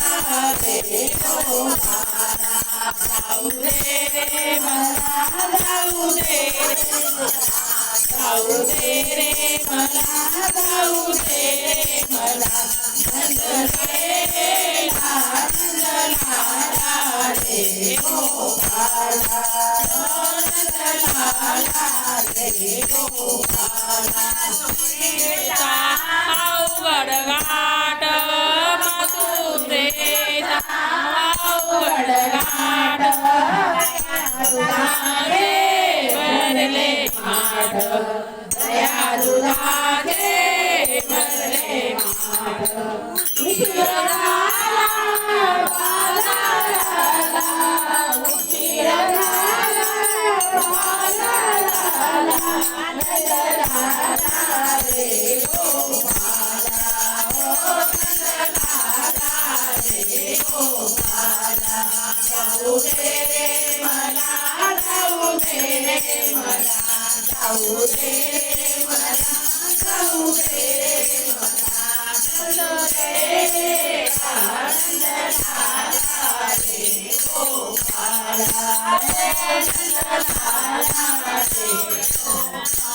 रे गोपाला जाऊ दे रे मला जाऊ दे जाऊ दे रे मला जाऊ दे रे मला नंदलाला नंदलाला रे गोपाला नंदलाला रे गोपाला अवघड घाट मथुरेचा अवघड घाट दुधाचे भरले माठ दया दुधाचे भरले माठ उशीर झाला बाजाराला उशीर झाला बाजाराला नंदलाला रे गोपाला ओ नंदलाला रे गोपाला जाऊ दे रे मला जाऊ दे रे मला जाऊ दे रे मला जाऊ दे रे मला नंदलाला रे गोपाला नंदलाला रे